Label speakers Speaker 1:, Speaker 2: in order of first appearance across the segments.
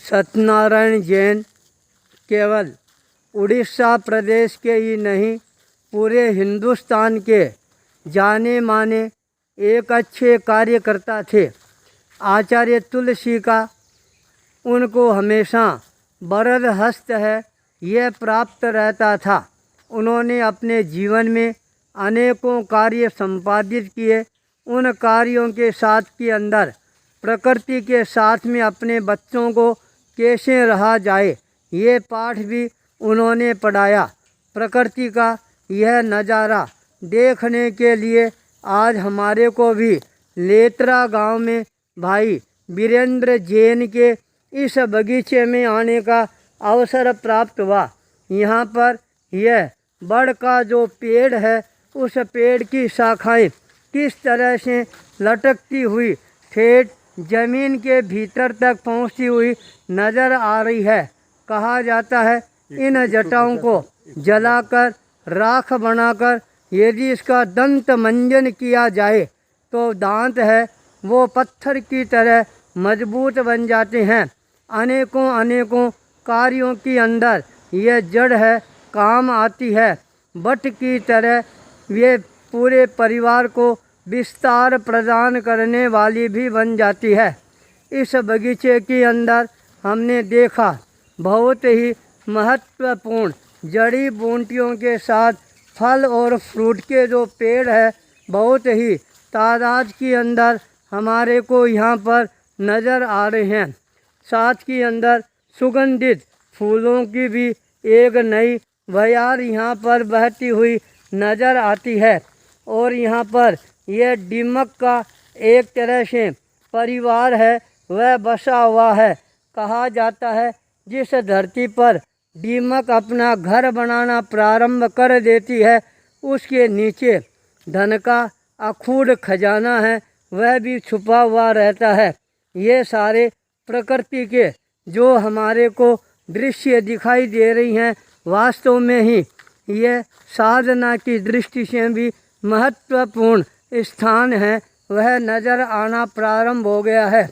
Speaker 1: सत्यनारायण जैन केवल उड़ीसा प्रदेश के ही नहीं पूरे हिंदुस्तान के जाने माने एक अच्छे कार्यकर्ता थे। आचार्य तुलसी का उनको हमेशा वरद हस्त है यह प्राप्त रहता था। उन्होंने अपने जीवन में अनेकों कार्य संपादित किए। उन कार्यों के साथ के अंदर प्रकृति के साथ में अपने बच्चों को कैसे रहा जाए ये पाठ भी उन्होंने पढ़ाया। प्रकृति का यह नज़ारा देखने के लिए आज हमारे को भी लेतरा गांव में भाई वीरेंद्र जैन के इस बगीचे में आने का अवसर प्राप्त हुआ। यहाँ पर यह बड़ का जो पेड़ है उस पेड़ की शाखाएं किस तरह से लटकती हुई ठेठ जमीन के भीतर तक पहुँचती हुई नज़र आ रही है। कहा जाता है इन जटाओं को जलाकर राख बनाकर यदि इसका दंत मंजन किया जाए तो दांत है वो पत्थर की तरह मजबूत बन जाते हैं। अनेकों अनेकों कार्यों के अंदर यह जड़ है काम आती है। बट की तरह ये पूरे परिवार को विस्तार प्रदान करने वाली भी बन जाती है। इस बगीचे के अंदर हमने देखा बहुत ही महत्वपूर्ण जड़ी बूटियों के साथ फल और फ्रूट के जो पेड़ है बहुत ही तादाद के अंदर हमारे को यहाँ पर नज़र आ रहे हैं। साथ के अंदर सुगंधित फूलों की भी एक नई बयार यहाँ पर बहती हुई नज़र आती है। और यहाँ पर यह दीमक का एक तरह से परिवार है वह बसा हुआ है। कहा जाता है जिस धरती पर दीमक अपना घर बनाना प्रारंभ कर देती है उसके नीचे धन का अखूट खजाना है वह भी छुपा हुआ रहता है। ये सारे प्रकृति के जो हमारे को दृश्य दिखाई दे रही हैं वास्तव में ही यह साधना की दृष्टि से भी महत्वपूर्ण स्थान है वह नज़र आना प्रारंभ हो गया है।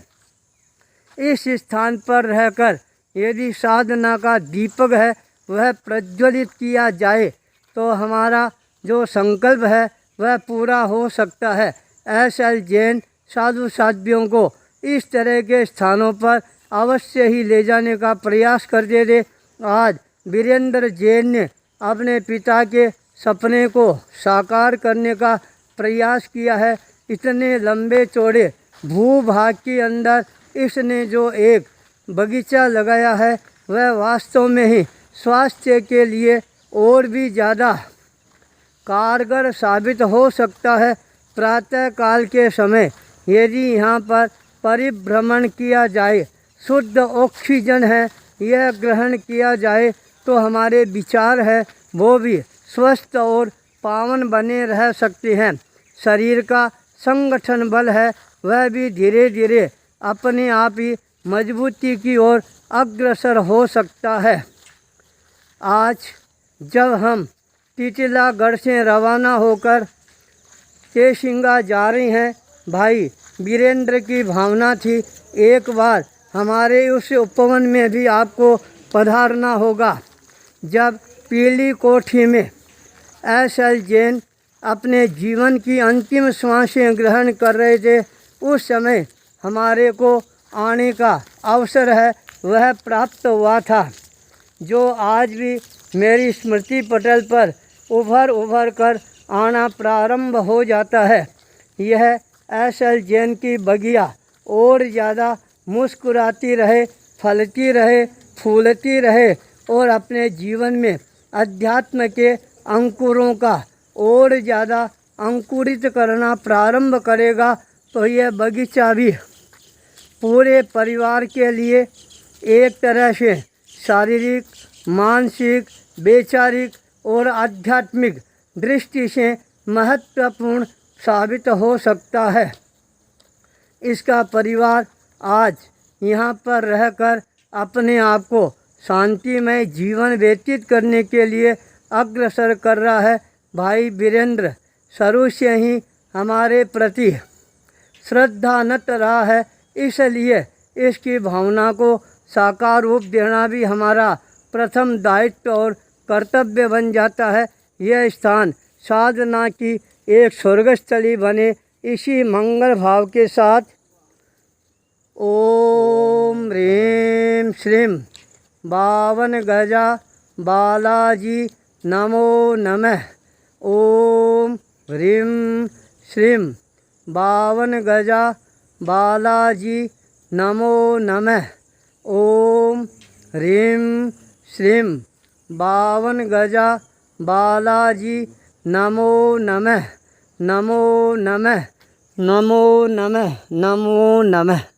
Speaker 1: इस स्थान पर रहकर यदि साधना का दीपक है वह प्रज्वलित किया जाए तो हमारा जो संकल्प है वह पूरा हो सकता है। एस.एल. जैन साधु साध्वियों को इस तरह के स्थानों पर अवश्य ही ले जाने का प्रयास करते थे। आज वीरेंद्र जैन ने अपने पिता के सपने को साकार करने का प्रयास किया है। इतने लंबे चौड़े भूभाग के अंदर इसने जो एक बगीचा लगाया है वह वास्तव में ही स्वास्थ्य के लिए और भी ज़्यादा कारगर साबित हो सकता है। प्रातः काल के समय यदि यहाँ पर परिभ्रमण किया जाए शुद्ध ऑक्सीजन है यह ग्रहण किया जाए तो हमारे विचार है वो भी स्वस्थ और पावन बने रह सकते हैं। शरीर का संगठन बल है वह भी धीरे धीरे अपने आप ही मजबूती की ओर अग्रसर हो सकता है। आज जब हम टिटलागढ़ से रवाना होकर केशिंगा जा रहे हैं भाई वीरेंद्र की भावना थी एक बार हमारे उस उपवन में भी आपको पधारना होगा। जब पीली कोठी में एस.एल. जैन अपने जीवन की अंतिम श्वासें ग्रहण कर रहे थे उस समय हमारे को आने का अवसर है वह प्राप्त हुआ था जो आज भी मेरी स्मृति पटल पर उभर कर आना प्रारंभ हो जाता है। यह एस.एल. जैन की बगिया और ज़्यादा मुस्कुराती रहे फलती रहे फूलती रहे और अपने जीवन में अध्यात्म के अंकुरों का और ज़्यादा अंकुरित करना प्रारंभ करेगा तो यह बगीचा भी पूरे परिवार के लिए एक तरह से शारीरिक मानसिक वैचारिक और आध्यात्मिक दृष्टि से महत्वपूर्ण साबित हो सकता है। इसका परिवार आज यहाँ पर रहकर अपने आप को शांतिमय जीवन व्यतीत करने के लिए अग्रसर कर रहा है। भाई वीरेंद्र शुरू से ही हमारे प्रति श्रद्धानत रहा है इसलिए इसकी भावना को साकार रूप देना भी हमारा प्रथम दायित्व और कर्तव्य बन जाता है। यह स्थान साधना की एक स्वर्गस्थली बने, इसी मंगल भाव के साथ ओम ह्रीं श्रीं 52 गजा बालाजी नमो नमः। ओम ह्रीं श्रीं 52 गजा बालाजी नमो नमः। ओम ह्रीं श्रीं 52 गजा बालाजी नमो नमः। नमो नमः, नमो नमः, नमो नमः।